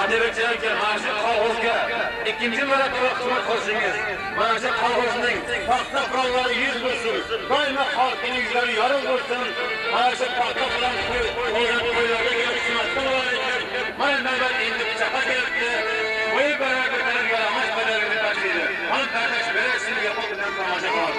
Adebiyatçılarken maaşı kolxozga ikinci marotaba xizmat qilishingiz, mana shu kolxozning paxta kuralları 100 bo'lsin, doimo xalqning yuzlari yorug' bo'lsin. Mana shu paxta bilan to'ylarga kelib xizmatda bo'laylik. Mana navbat endi chaqar kelibdi. Bo'yi barobar bilan yaramas badalini tashlaydi. Xalq qardosh berasini yapib bilan tomosha qilamiz.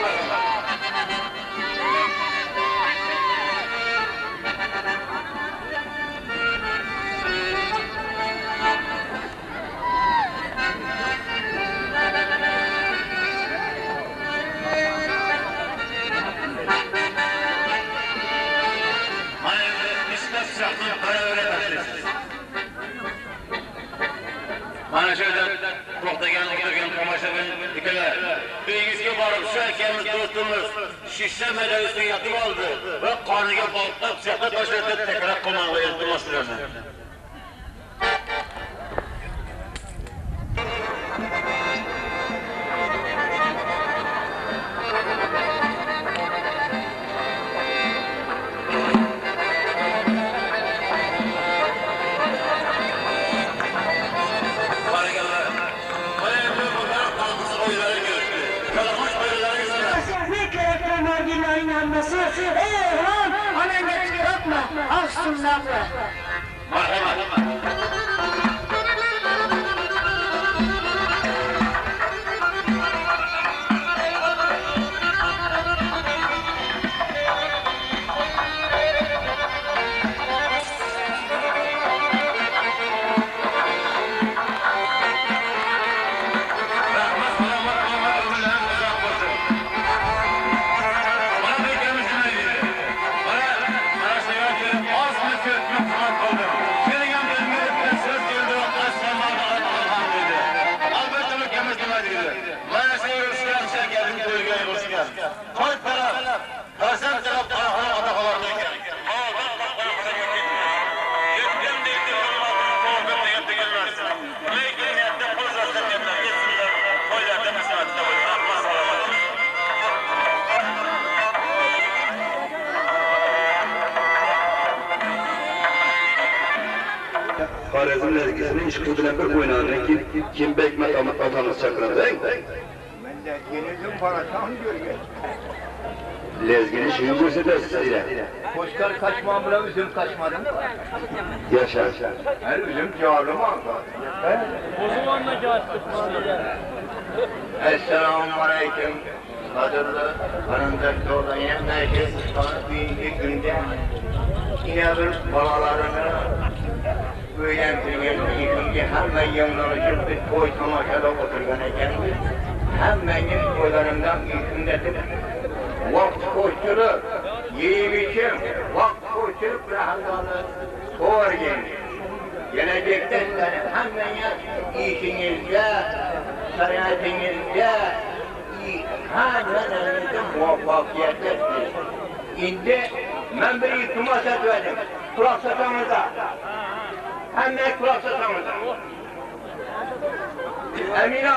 Mana shu yerda to'xtagan o'tirgan tomoshabin ikalar, uyingizga borib shu akamiz do'stimiz shisha madar ustiga yotib oldi va qoniga bolta pichoqqa tashlab takror qilmog'i iltimos qilaman. Ananga çıkartma, aslında Merhamet. Xorazm lezgisinin işkıdına bir oynanın ki kim bekmet atanız çakırın değil mi? Ben de yenildim parasam görüyorum. Lezgini şeyi göstersiz ile. Koşkar kaçmam bile üzüm kaçmadım. Yaşa. Her üzüm canım aldı. O zaman da kaçtık. Esselamu Aleyküm. Kadırlı, hanımdaki olan yerlerce sana büyük günde yine bir balalarını öğrendirgen yıkınca hemen yanlarışıp bir toy tamaşada oturgan eken hemen toylarımdan yıkındadım. Vakti koşturup, yiyip içim, vakti koşturup rahatlarını soğur gelecekte sizlerin hemen işinizde, sanatınızda hemen elinizde muvaffakiyetlisiniz. Şimdi ben bir iltimas etmedim. Kulak satamıza. Hemen kulak satamıza. Emine.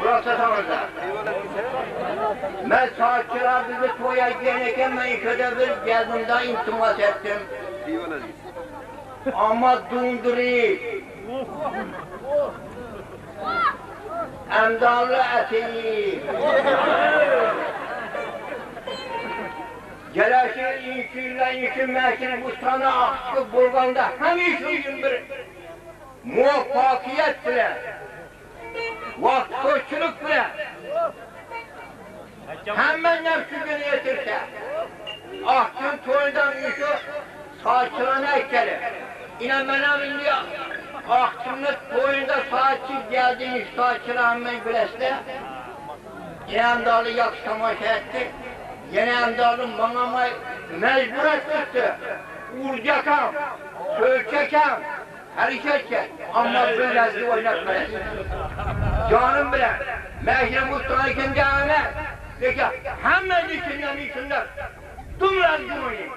Kulak satamıza. Ben saatçılar bizi toya gelirken ben şöyle bir geldiğimde iltimas ettim. Ama dundurayım. Emdallı eteyim. Geleşir inşiyle inşinmekini bu sana aklı bulganda hem işin bir muvaffakiyet bile, vakti koşuluk bile hemen nefsi günü yetirse aklın toyundan işi saçlarına ekeli. İnan benim diyor, aklının toyunda saçı geldiğini saçına hemen bilesle İnan dalı yakış tamaşa etti. Yine andalım bana mecbur etmişti. Vuracakam, söyleyeceğim, hareket ama böylesi oynatmayız. Canım bile, mehri Mustafa kim canına, peki hemen içinden, dumraz günü.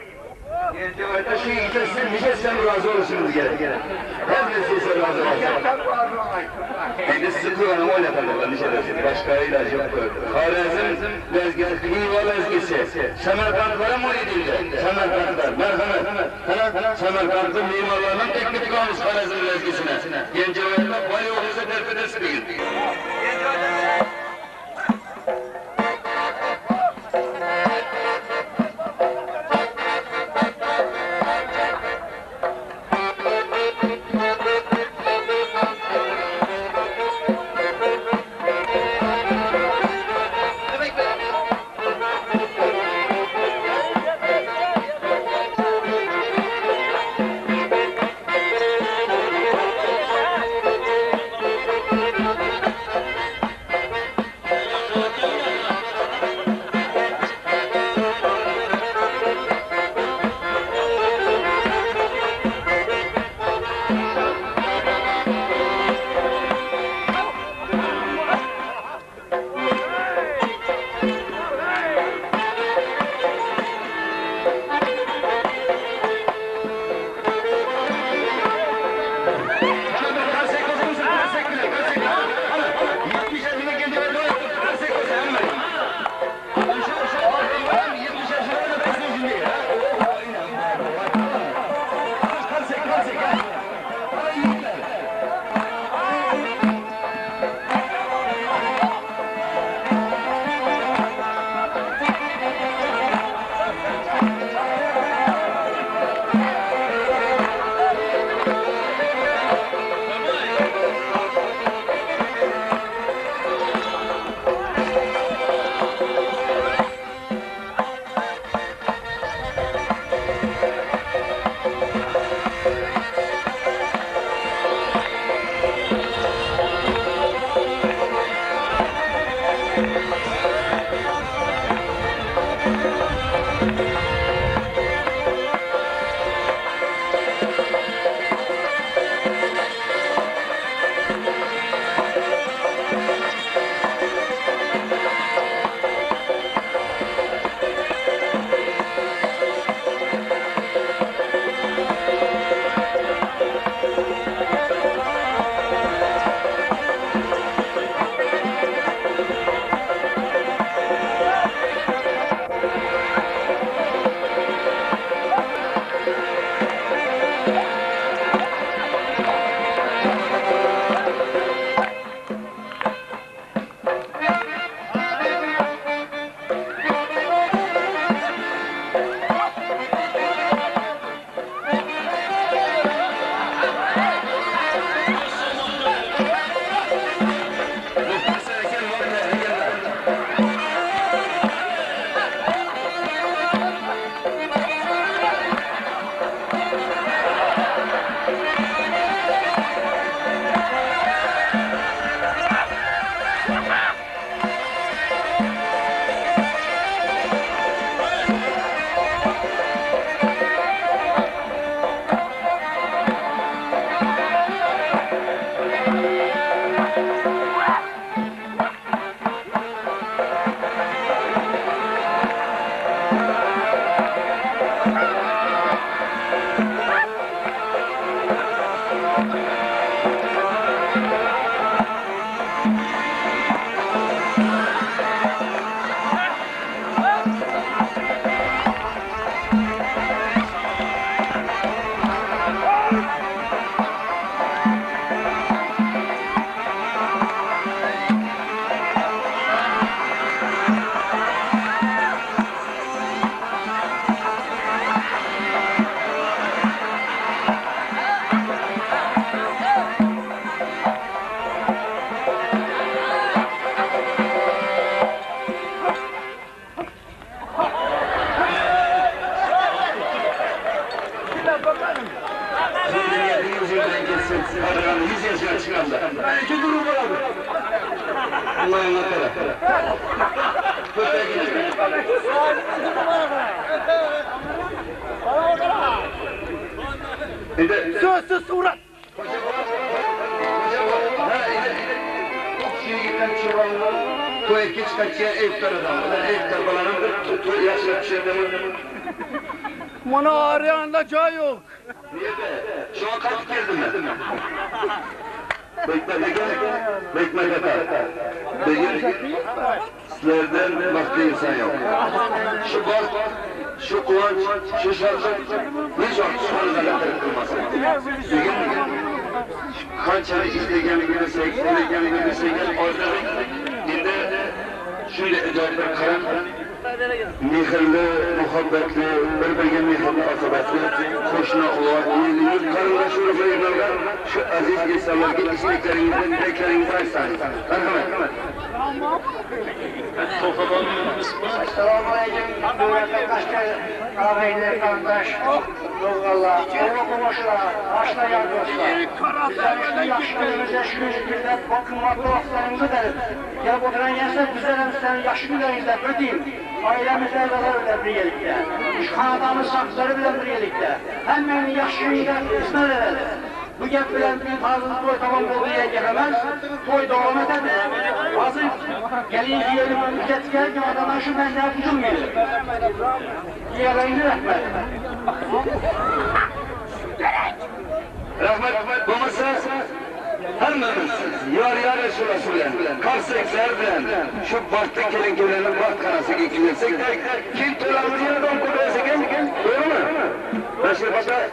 Gencebay'da şu ikisi bir şey sen razı olursunuz gerek. Herkes ise razı olsun. Şimdi sizi kullanım oynatalım bir şey dersin. Başka ilaç yok. Harizm lezgesi, Hiva lezgesi. Semerkantlara mı edildi? Semerkantlar, merhamet. Semerkant'ın mimarlarının teklif kalmış Harizm lezgesine. Gencebay'da vali olursa terk edersin bir gün. Adamın 100 yaşına çıkan da. Belki durum var abi. Allah'ın akara. Köpeğe gidelim. Bir de... Sözsüz surat. To je kička će evtar adam, evtar balanam, to je jačka će da Bana arayanda çay yok. Niye be? Şu an kalkıp geldim ben. Bekle. Sizlerden başka insan yok. Şu bak, şu kıvanç, şu şarkı, hiç aksiyonu alakalı kılmasın. Kançayı isteyeceğini bilirsek, orada dinde şöyle özellikle karan, mehirli, muhabbetli, birbirine mehirli, akıbetli, hoşuna olan, iyiliği, karındaş ürünlerle şu aziz insanlarla isteklerinizden, dileklerinizden açsanız. Merhamet. Esselamu aleyküm. Devletten kaçta ağabeyler, kardeş, yollarla, yolu komşular, başlayan dostlar. Bizler işte yaşlarımıza şu yüzünden bakınmakta vakitlerimizi derim. Gel oturan yersen güzelim senin yaşı günlerinizde ödeyim. Ailemizle öyle birlikte. Şu adamın sakları bile birlikte. Hemen yaşı günler kısmet edelim. Bu gep bilen bir tarzını toy tamam olduğu yer gelemez. Toy devam edebilir. Hazır gelin yiyelim, ücret gelirken adamlar şu benden hücum gelir. Diğerlerini rahmet. Rahmet bulmasa hemmemiz yar Resul'e karsekler bilen şu bahtı kelinkelerinin baht kanası geçirsek de kim tulamız yerden kurulacak doğru mu? Beşir Paşa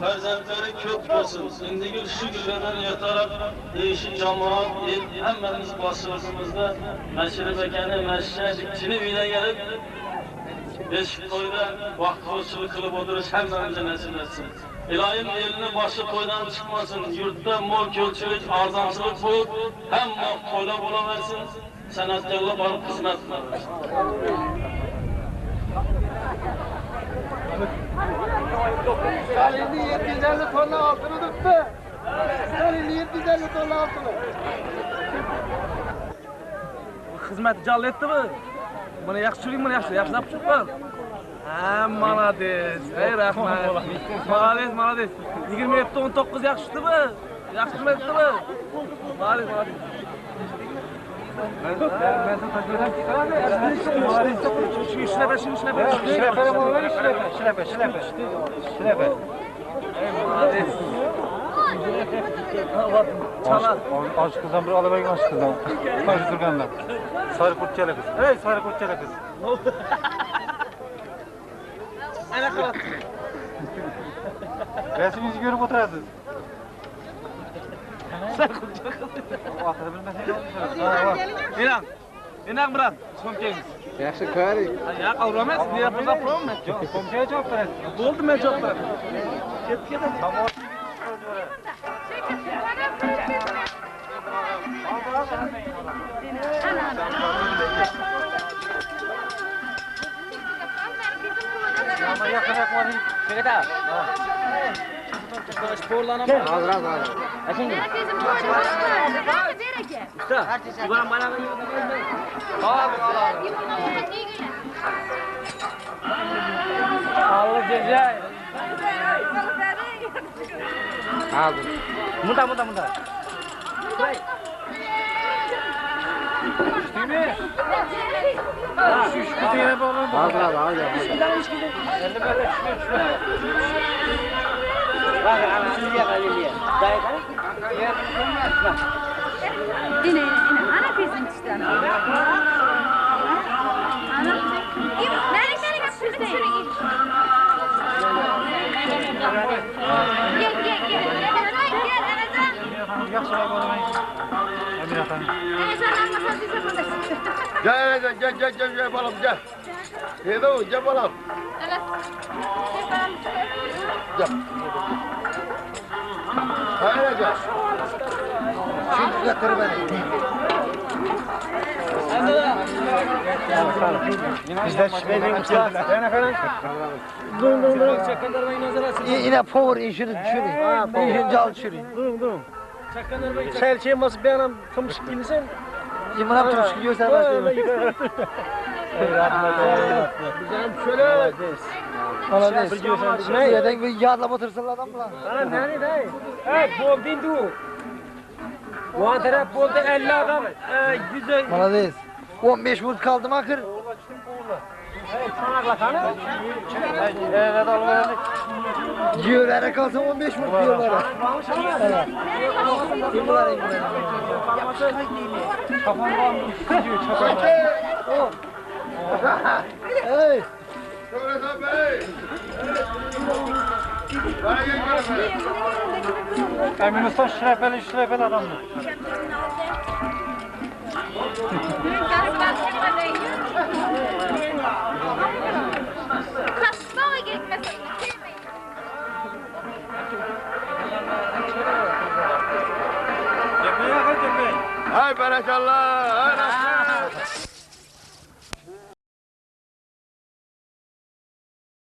Farzandları kök olsun. Şimdi şu günlerden yatarak değişik cemaat, hemmemiz başımızda meşrebekeni, meşredikçini üyüne gelip beş toyda vakıfçılık kılıp otururuz hemmemize nasip etsin. İlahim elinin başı toydan çıkmasın, yurtta mol kölçülük, arzamçılık bulup hem toyda bulaversin, sanatkarla barıp hizmet versin. Stalin'in 750 tonla altını tuttu. Stalin'in 750 tonla altını. xizmati jalb etdimi? Buni yaxshi turing, buni yaxshilab chiqib. Ha, молодец. Ey, rahmat. Молодец. 27-19 yaxshi tutdimi? Yaxshi xizmat etdimi? Молодец. Aşk kızdan bir alabayın aşk kızdan. Karşı durgandan. Sarı kurtçalı kız. Hey sarı kurtçalı kız. Ana qalat. Resminizi görüp oturasınız. Sarı kurtçalı kız. Atını bilmesiniz. Enak berat. Somkengiz. Yaxshi ko'ring. Ya qavramas, ne yapsa problem. Komşuya cevap verin. Bo'ldi, men javob beraman. Ketdi. Tamam. Ama yakınak var. Çeketa. Sporlanamam. Hazır. Usta, bugan bana Allah cezay. Aldım. Muda. Değil Şu diye bağlı. Hazır. Bak ana Silvia Galilea. Dayı kan? Ini, ana kesin işte. Ana. Nerede kapısın? Gel. Yaxshi bo'laman. Emine Hanım. Gel balam gel. Edo gel balam. Gel. Hayır gel. Şimdi getir beni. Bizden şüpheli usta. Ben efendim. Dur. Çakandarmayı nazar açın. Yine power inşini düşürün. İnşini cal düşürün. Dur. Çakandarmayı çelçeye basıp bir anam kımışık insin. İmran tutuşu göster başlayalım. Güzelim şöyle. Anladın. Ne? Yerden bir yağla batırsın adam mı lan? Sana ne dayı? Evet, boldin du. Bu taraf boldu 50 adam. Güzel. Anladın. 15 vurt kaldı mı akır? Çanakla kanı. Evet Allah'ım. Diyorlara kalsın 15 vurt diyorlara. Evet. İmran. Kafam var mı? Gidiyor çapan. Hey. Öğretmen Bey. Bana gel. Emin Usta şirefeli adamdı. Hay barakallah. Hay rahmet.